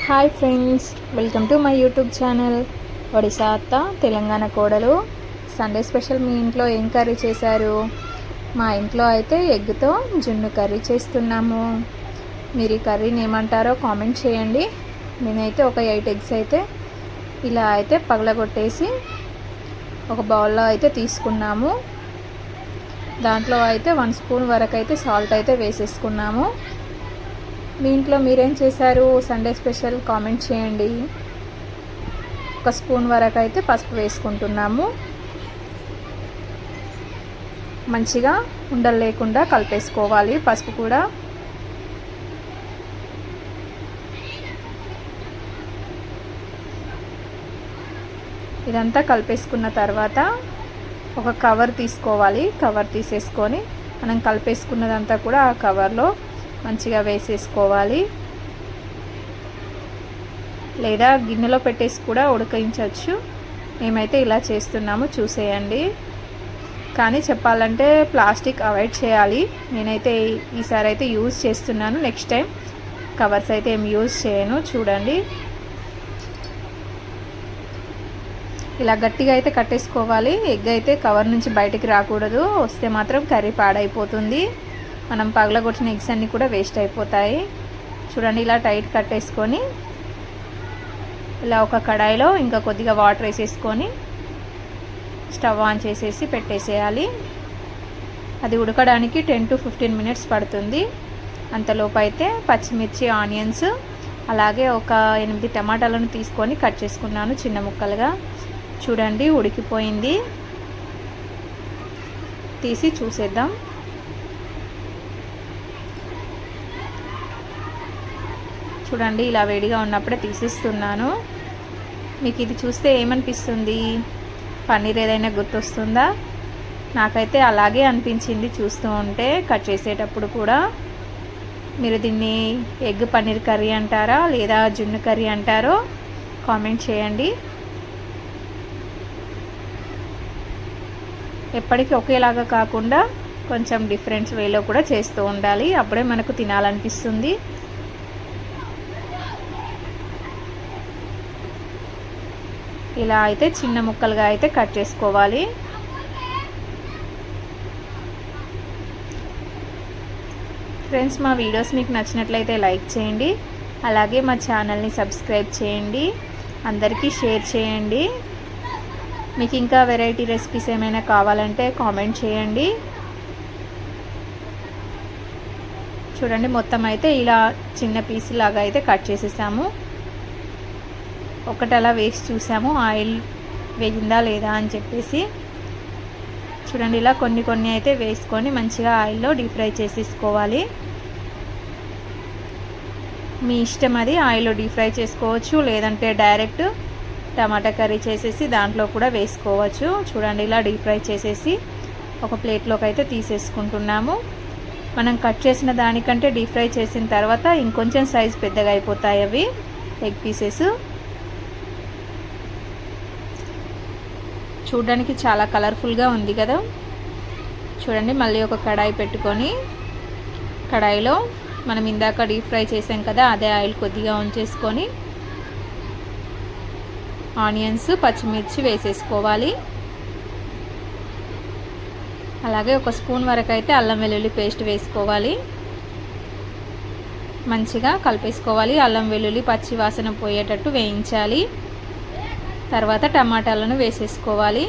Hi friends, welcome to my YouTube channel. Odisha అత్త, తెలంగాణ కోడలు. Sunday special మీ ఇంట్లో ఏం కర్రీ చేశారు? మా ఇంట్లో అయితే ఎగ్తో జున్ను కర్రీ చేస్తున్నాము. మీరు ఈ కర్రీని ఏమంటారో కామెంట్ చేయండి. నేనైతే ఒక 8 ఎగ్స్ అయితే ఇలా అయితే పగలగొట్టేసి ఒక బౌల్లో అయితే తీసుకున్నాము. దాంట్లో అయితే 1 స్పూన్ వరకు అయితే సాల్ట్ అయితే వేసేసుకున్నాము. మీ ఇంట్లో మీరేం చేశారు సండే స్పెషల్ కామెంట్ చేయండి. 1 స్పూన్ వరకు అయితే పసుపు వేసుకుంటున్నాము. మంచిగా ఉండలు లేకుండా కలిపేసుకోవాలి. పసుపు కూడా ఇదంతా కలిపేసుకున్న తర్వాత ఒక కవర్ తీసుకోవాలి. కవర్ తీసేసుకొని మనం కలిపేసుకున్నదంతా కూడా ఆ కవర్లో మంచిగా వేసేసుకోవాలి. లేదా గిన్నెలో పెట్టేసి కూడా ఉడకించవచ్చు. మేమైతే ఇలా చేస్తున్నాము, చూసేయండి. కానీ చెప్పాలంటే ప్లాస్టిక్ అవాయిడ్ చేయాలి. నేనైతే ఈసారి అయితే యూజ్ చేస్తున్నాను. నెక్స్ట్ టైం కవర్స్ అయితే ఏం యూజ్ చేయను. చూడండి, ఇలా గట్టిగా అయితే కట్టేసుకోవాలి. ఎగ్ అయితే కవర్ నుంచి బయటికి రాకూడదు. వస్తే మాత్రం కర్రీ పాడైపోతుంది. మనం పగలగొట్టిన ఎగ్స్ అన్నీ కూడా వేస్ట్ అయిపోతాయి. చూడండి, ఇలా టైట్ కట్టేసుకొని ఇలా ఒక కడాయిలో ఇంకా కొద్దిగా వాటర్ వేసేసుకొని స్టవ్ ఆన్ చేసేసి పెట్టేసేయాలి. అది ఉడకడానికి 10 to 15 మినిట్స్ పడుతుంది. అంతలోపు అయితే పచ్చిమిర్చి, ఆనియన్స్, అలాగే ఒక 8 టమాటాలను తీసుకొని కట్ చేసుకున్నాను చిన్న ముక్కలుగా. చూడండి, ఉడికిపోయింది. తీసి చూసేద్దాం. చూడండి, ఇలా వేడిగా ఉన్నప్పుడే తీసిస్తున్నాను. మీకు ఇది చూస్తే ఏమనిపిస్తుంది? పన్నీర్ ఏదైనా గుర్తొస్తుందా? నాకైతే అలాగే అనిపించింది చూస్తూ ఉంటే. కట్ చేసేటప్పుడు కూడా మీరు దీన్ని ఎగ్ పన్నీర్ కర్రీ అంటారా లేదా జున్ను కర్రీ అంటారో కామెంట్ చేయండి. ఎప్పటికీ ఒకేలాగా కాకుండా కొంచెం డిఫరెంట్ వేలో కూడా చేస్తూ ఉండాలి. అప్పుడే మనకు తినాలనిపిస్తుంది. ఇలా అయితే చిన్న ముక్కలుగా అయితే కట్ చేసుకోవాలి. ఫ్రెండ్స్, మా వీడియోస్ మీకు నచ్చినట్లయితే లైక్ చేయండి. అలాగే మా ఛానల్ని సబ్స్క్రైబ్ చేయండి. అందరికీ షేర్ చేయండి. మీకు ఇంకా వెరైటీ రెసిపీస్ ఏమైనా కావాలంటే కామెంట్ చేయండి. చూడండి, మొత్తం అయితే ఇలా చిన్న పీస్ లాగా అయితే కట్ చేసేసాము. ఒకటి అలా వేసి చూసాము ఆయిల్ వేగిందా లేదా అని చెప్పేసి. చూడండి, ఇలా కొన్ని అయితే వేసుకొని మంచిగా ఆయిల్లో డీప్ ఫ్రై చేసేసుకోవాలి. మీ ఇష్టం, అది ఆయిల్లో డీప్ ఫ్రై చేసుకోవచ్చు, లేదంటే డైరెక్ట్ టమాటా కర్రీ చేసేసి దాంట్లో కూడా వేసుకోవచ్చు. చూడండి, ఇలా డీప్ ఫ్రై చేసేసి ఒక ప్లేట్లోకి అయితే తీసేసుకుంటున్నాము. మనం కట్ చేసిన దానికంటే డీప్ ఫ్రై చేసిన తర్వాత ఇంకొంచెం సైజ్ పెద్దగా అయిపోతాయి అవి ఎగ్ పీసెస్. చూడడానికి చాలా కలర్ఫుల్గా ఉంది కదా. చూడండి, మళ్ళీ ఒక కడాయి పెట్టుకొని కడాయిలో మనం ఇందాక డీప్ ఫ్రై చేసాం కదా, అదే ఆయిల్ కొద్దిగా ఉంచేసుకొని ఆనియన్స్, పచ్చిమిర్చి వేసేసుకోవాలి. అలాగే 1 స్పూన్ వరకు అయితే అల్లం వెల్లుల్లి పేస్ట్ వేసుకోవాలి. మంచిగా కలిపేసుకోవాలి. అల్లం వెల్లుల్లి పచ్చి వాసన పోయేటట్టు వేయించాలి. తర్వాత టమాటాలను వేసేసుకోవాలి.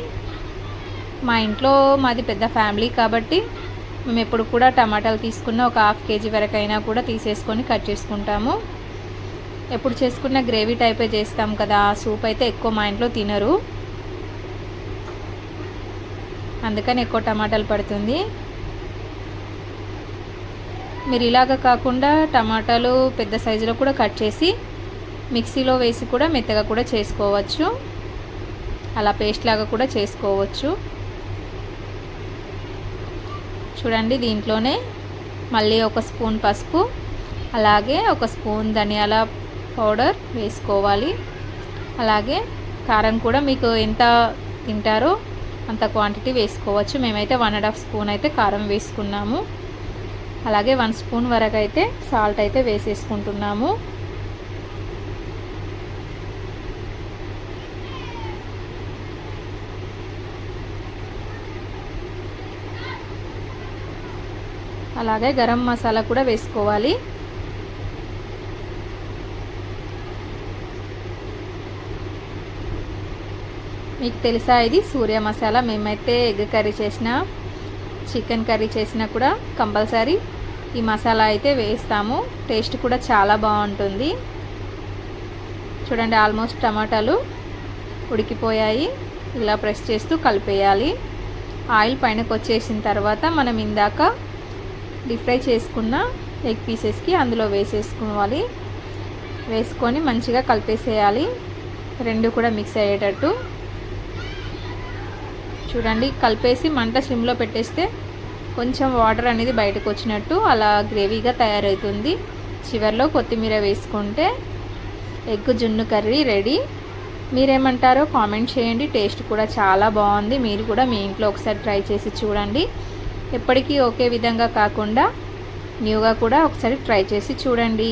మా ఇంట్లో మాది పెద్ద ఫ్యామిలీ కాబట్టి మేము ఎప్పుడు కూడా టమాటాలు తీసుకున్న ఒక 1/2 kg వరకు అయినా కూడా తీసేసుకొని కట్ చేసుకుంటాము. ఎప్పుడు చేసుకున్న గ్రేవీ టైపే చేస్తాం కదా, సూప్ అయితే ఎక్కువ మా ఇంట్లో తినరు. అందుకని ఎక్కువ టమాటాలు పడుతుంది. మీరు ఇలాగ కాకుండా టమాటాలు పెద్ద సైజులో కూడా కట్ చేసి మిక్సీలో వేసి కూడా మెత్తగా కూడా చేసుకోవచ్చు. అలా పేస్ట్ లాగా కూడా చేసుకోవచ్చు. చూడండి, దీంట్లోనే మళ్ళీ 1 స్పూన్ పసుపు, అలాగే 1 స్పూన్ ధనియాల పౌడర్ వేసుకోవాలి. అలాగే కారం కూడా మీకు ఎంత తింటారో అంత క్వాంటిటీ వేసుకోవచ్చు. మేమైతే 1.5 స్పూన్ అయితే కారం వేసుకున్నాము. అలాగే 1 స్పూన్ వరకు అయితే సాల్ట్ అయితే వేసేసుకుంటున్నాము. అలాగే గరం మసాలా కూడా వేసుకోవాలి. మీకు తెలుసా ఇది సూర్య మసాలా? మేమైతే ఎగ్ కర్రీ చేసినా చికెన్ కర్రీ చేసినా కూడా కంపల్సరీ ఈ మసాలా అయితే వేస్తాము. టేస్ట్ కూడా చాలా బాగుంటుంది. చూడండి, ఆల్మోస్ట్ టమాటాలు ఉడికిపోయాయి. ఇలా ప్రెస్ చేస్తూ కలిపేయాలి. ఆయిల్ పైనకు వచ్చేసిన తర్వాత మనం ఇందాక డీప్ ఫ్రై చేసుకున్న ఎగ్ పీసెస్కి అందులో వేసేసుకోవాలి. వేసుకొని మంచిగా కలిపేసేయాలి, రెండు కూడా మిక్స్ అయ్యేటట్టు. చూడండి, కలిపేసి మంట సిమ్లో పెట్టేస్తే కొంచెం వాటర్ అనేది బయటకు వచ్చినట్టు అలా గ్రేవీగా తయారవుతుంది. చివరిలో కొత్తిమీర వేసుకుంటే ఎగ్ జున్ను కర్రీ రెడీ. మీరేమంటారో కామెంట్ చేయండి. టేస్ట్ కూడా చాలా బాగుంది. మీరు కూడా మీ ఇంట్లో ఒకసారి ట్రై చేసి చూడండి. ఎప్పటికీ ఒకే విధంగా కాకుండా న్యూగా కూడా ఒకసారి ట్రై చేసి చూడండి.